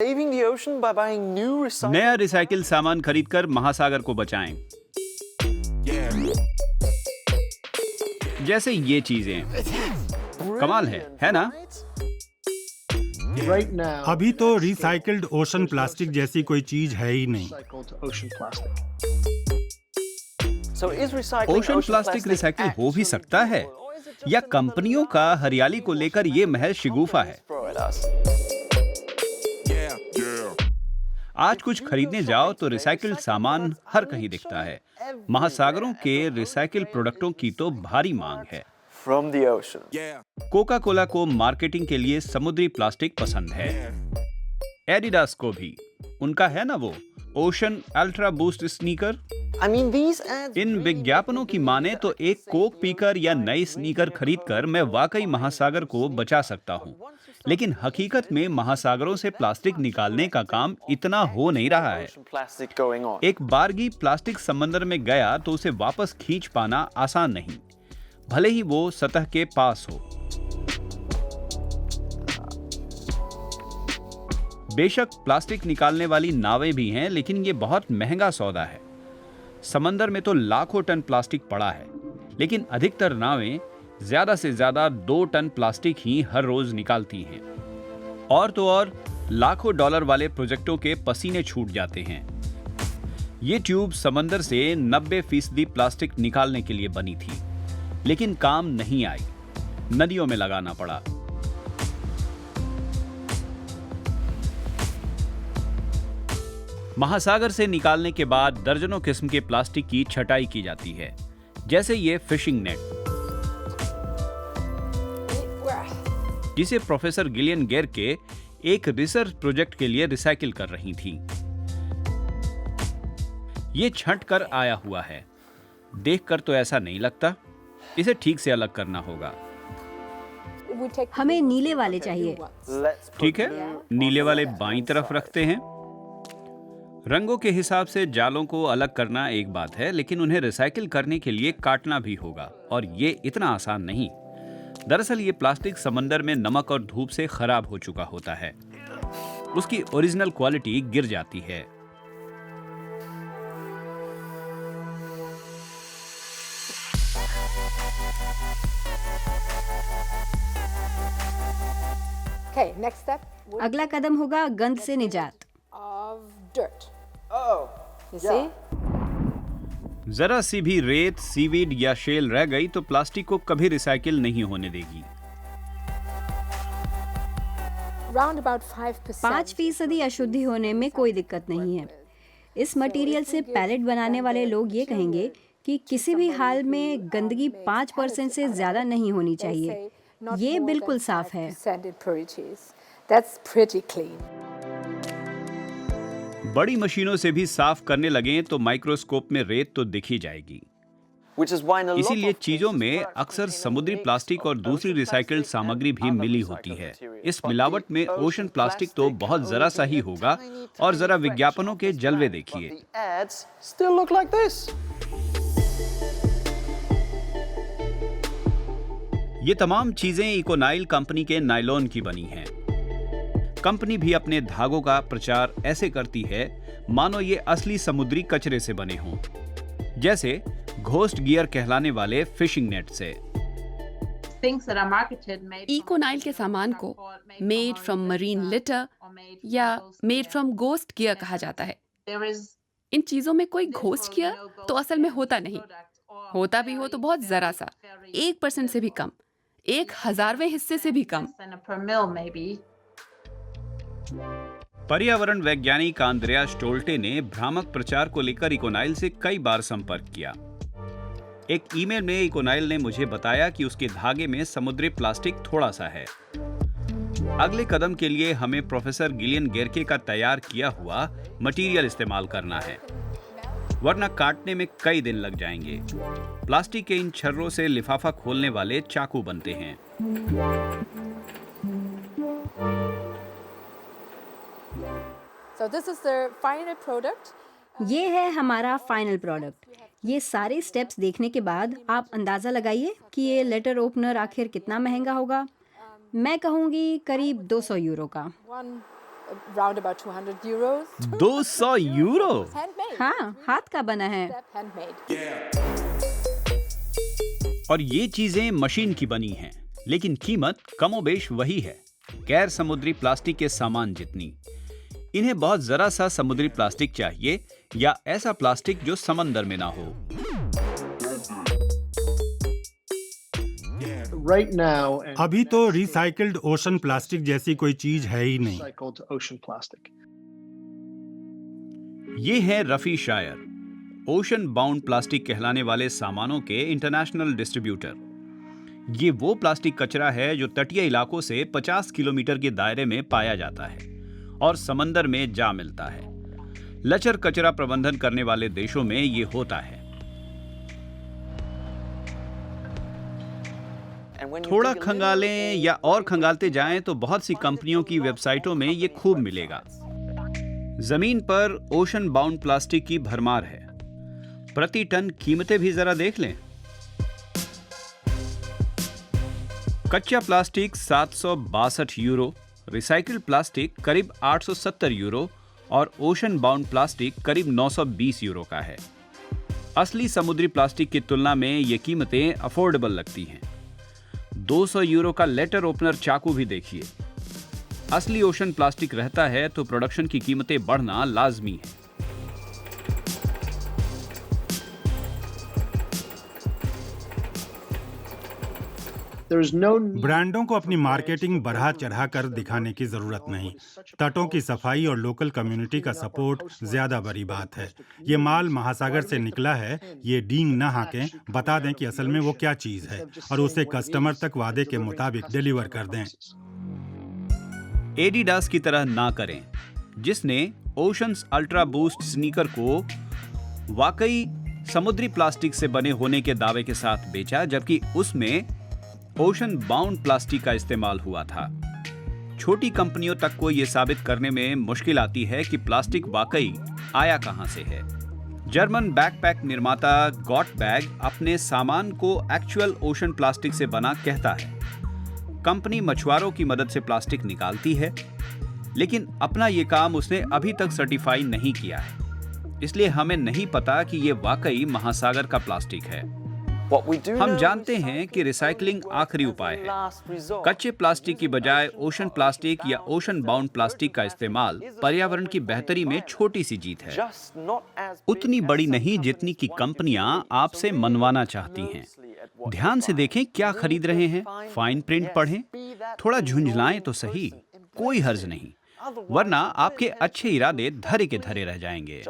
Saving the ocean by buying new recycled. नया recycle सामान खरीदकर महासागर को बचाएं। जैसे ये चीजें कमाल है ना? Right now, अभी तो रिसाइकल्ड ओशन प्लास्टिक जैसी कोई चीज है ही नहीं। recycled ocean plastic. So is recycling ocean plastic recycle हो भी सकता है या कंपनियों का हरियाली को लेकर ये महज शिगूफा है? आज कुछ खरीदने जाओ तो रिसाइकिल्ड सामान हर कहीं दिखता है। महासागरों के रिसाइकिल प्रोडक्टों की तो भारी मांग है। From the ocean. Coca Cola को मार्केटिंग के लिए समुद्री प्लास्टिक पसंद है। एडिडास को भी। उनका है ना वो ocean ultra boost sneaker. I mean, these ads इन विज्ञापनों की माने तो एक कोक पीकर या नई स्नीकर खरीदकर मैं वाकई महासागर को बचा सकता हूँ। लेकिन हकीकत में महासागरों से प्लास्टिक निकालने का काम इतना हो नहीं रहा है। ocean plastic going on. एक बारगी प्लास्टिक समंदर में गया तो उसे वापस खींच पाना आसान नहीं, भले ही वो सतह के पास हो। बेशक प्लास्टिक निकालने वाली नावें भी हैं, लेकिन ये बहुत महंगा सौदा है। समंदर में तो लाखों टन प्लास्टिक पड़ा है, लेकिन अधिकतर नावें ज्यादा से ज्यादा 2 टन प्लास्टिक ही हर रोज निकालती हैं। और तो और लाखों डॉलर वाले प्रोजेक्टों के पसीने छूट जाते हैं। ये ट्यूब समंदर से 90% प्लास्टिक निकालने के लिए बनी थी, लेकिन काम नहीं आई, नदियों में लगाना पड़ा। महासागर से निकालने के बाद दर्जनों किस्म के प्लास्टिक की छटाई की जाती है, जैसे ये फिशिंग नेट, जिसे प्रोफेसर गिलियन गेरके एक रिसर्च प्रोजेक्ट के लिए रिसाइकिल कर रही थी। ये छंट कर आया हुआ है। देखकर तो ऐसा नहीं लगता। इसे ठीक से अलग करना होगा। हमें नीले वाले चाहिए। Let's put ठीक है, नीले वाले बाईं तरफ रखते हैं। रंगों के हिसाब से जालों को अलग करना एक बात है, लेकिन उन्हें रिसाइकिल करने के लिए काटना भी होगा, और ये इतना आसान नहीं। दरअसल ये प्लास्टिक समंदर में नमक और धूप से खराब हो चुका होता है। उसकी ओरिजिनल क्वालिटी गिर जाती है। Okay, next step would अगला कदम होगा गंध से निजात। of dirt. Oh, You yeah. see? जरा सी भी रेत, सीवीड या शेल रह गई तो प्लास्टिक को कभी रिसाइकिल नहीं होने देगी। Round about 5%. 5% अशुद्धि होने में कोई दिक्कत नहीं है। इस मटेरियल से पैलेट बनाने वाले लोग ये कहेंगे कि किसी भी हाल में गंदगी 5% से ज्यादा नहीं होनी चाहिए। ये बिल्कुल साफ है। 5% impurities. That's pretty clean. बड़ी मशीनों से भी साफ करने लगें तो माइक्रोस्कोप में रेत तो दिख ही जाएगी। Which is why in a lot इसीलिए of चीजों cases में products अक्सर contain a समुद्री mix प्लास्टिक और of दूसरी ocean रिसाइकिल्ड plastic सामग्री भी and मिली other होती है। recycled इस material. मिलावट में But the ocean ocean plastic तो plastic बहुत can जरा सा only ही be a होगा, tiny, और tiny जरा fraction विज्ञापनों of के this जलवे plant, देखिए। but the ads still look like this. ये तमाम चीजें इकोनाइल कंपनी के नायलॉन की बनी हैं। कंपनी भी अपने धागों का प्रचार ऐसे करती है मानो ये असली समुद्री कचरे से बने हों, जैसे घोस्ट गियर कहलाने वाले फिशिंग नेट से। इकोनाइल के सामान को मेड फ्रॉम मरीन लिटर या मेड फ्रॉम गोस्ट गियर कहा जाता है। इन चीजों में कोई घोस्ट गियर तो असल में होता नहीं, होता भी हो तो बहुत जरा सा, 1% से भी कम, 1/1000वें हिस्से से भी कम। पर्यावरण वैज्ञानिक आंद्रेया स्टोल्टे ने भ्रामक प्रचार को लेकर इकोनाइल से कई बार संपर्क किया। एक ईमेल में इकोनाइल ने मुझे बताया कि उसके धागे में समुद्री प्लास्टिक थोड़ा सा है। अगले कदम के लिए हमें प्रोफेसर गिलियन गेरके का तैयार किया हुआ मटेरियल इस्तेमाल करना है, वरना काटने में कई दिन लग जाएंगे। प्लास्टिक के इन छर्रों से लिफाफा खोलने वाले चाकू बनते हैं। So this is the final product. ये है हमारा फाइनल प्रोडक्ट। ये सारे स्टेप्स देखने के बाद आप अंदाज़ा लगाइए कि ये लेटर ओपनर आखिर कितना महंगा होगा। मैं कहूँगी करीब 200 यूरो का। 1 around about 200 euros. 200 euro. Handmade. हाँ, हाथ का बना है। Handmade. और ये चीजें मशीन की बनी हैं, लेकिन कीमत कमोबेश वही है, गैर समुद्री प्लास्टिक के सामान जितनी। इन्हें बहुत जरा सा समुद्री प्लास्टिक चाहिए या ऐसा प्लास्टिक जो समंदर में ना हो। Right now, and अभी तो रिसाइकल्ड ओशन प्लास्टिक जैसी कोई चीज है ही नहीं। recycled ocean plastic. ये है रफी शायर, ओशन बाउंड प्लास्टिक कहलाने वाले सामानों के इंटरनेशनल डिस्ट्रीब्यूटर। ये वो प्लास्टिक कचरा है जो तटीय इलाकों से 50 किलोमीटर के दायरे में पाया जाता है और समंदर में जा मिलता है। लचर कचरा प्रबंधन करने वाले देशों में ये होता है। थोड़ा खंगालें या और खंगालते जाएं तो बहुत सी कंपनियों की वेबसाइटों में ये खूब मिलेगा। जमीन पर ओशन बाउंड प्लास्टिक की भरमार है। प्रति टन कीमतें भी जरा देख लें। कच्चा प्लास्टिक 762 यूरो, रिसाइकिल्ड प्लास्टिक करीब 870 यूरो और ओशन बाउंड प्लास्टिक करीब 920 यूरो का है। असली समुद्री प्लास्टिक की तुलना में ये कीमतें अफोर्डेबल लगती हैं। 200 यूरो का लेटर ओपनर चाकू भी देखिए। असली ओशन प्लास्टिक रहता है तो प्रोडक्शन की कीमतें बढ़ना लाजमी है। There's no need ब्रांडों को अपनी मार्केटिंग बढ़ा चढ़ा कर दिखाने की जरूरत नहीं। तटों की सफाई और लोकल कम्युनिटी का सपोर्ट ज्यादा बड़ी बात है। ये माल महासागर से निकला है, ये डींग न हाकें, बता दें कि असल में वो क्या चीज है और उसे कस्टमर तक वादे के मुताबिक डिलीवर कर दें। एडिडास की तरह ना करें, जिसने ओशंस अल्ट्रा बूस्ट स्नीकर को वाकई समुद्री प्लास्टिक से बने होने के दावे के साथ बेचा, जबकि उसमें ओशन बाउंड प्लास्टिक का इस्तेमाल हुआ था। छोटी कंपनियों तक को यह साबित करने में मुश्किल आती है कि प्लास्टिक वाकई आया कहां से है। जर्मन बैकपैक निर्माता गॉट बैग अपने सामान को एक्चुअल ओशन प्लास्टिक से बना कहता है। कंपनी मछुआरों की मदद से प्लास्टिक निकालती है, लेकिन अपना यह काम उसने अभी तक सर्टिफाई नहीं किया है, इसलिए हमें नहीं पता कि यह वाकई महासागर का प्लास्टिक है। हम जानते हैं कि रिसाइकलिंग आखिरी उपाय है। कच्चे प्लास्टिक की बजाय ओशन प्लास्टिक या ओशन बाउंड प्लास्टिक का इस्तेमाल पर्यावरण की बेहतरी में छोटी सी जीत है, उतनी बड़ी नहीं जितनी कि कंपनियां आपसे मनवाना चाहती हैं। ध्यान से देखें क्या खरीद रहे हैं, फाइन प्रिंट पढ़ें, थोड़ा झुंझलाएं तो सही, कोई हर्ज नहीं, वरना आपके अच्छे इरादे धरे के धरे रह जाएंगे।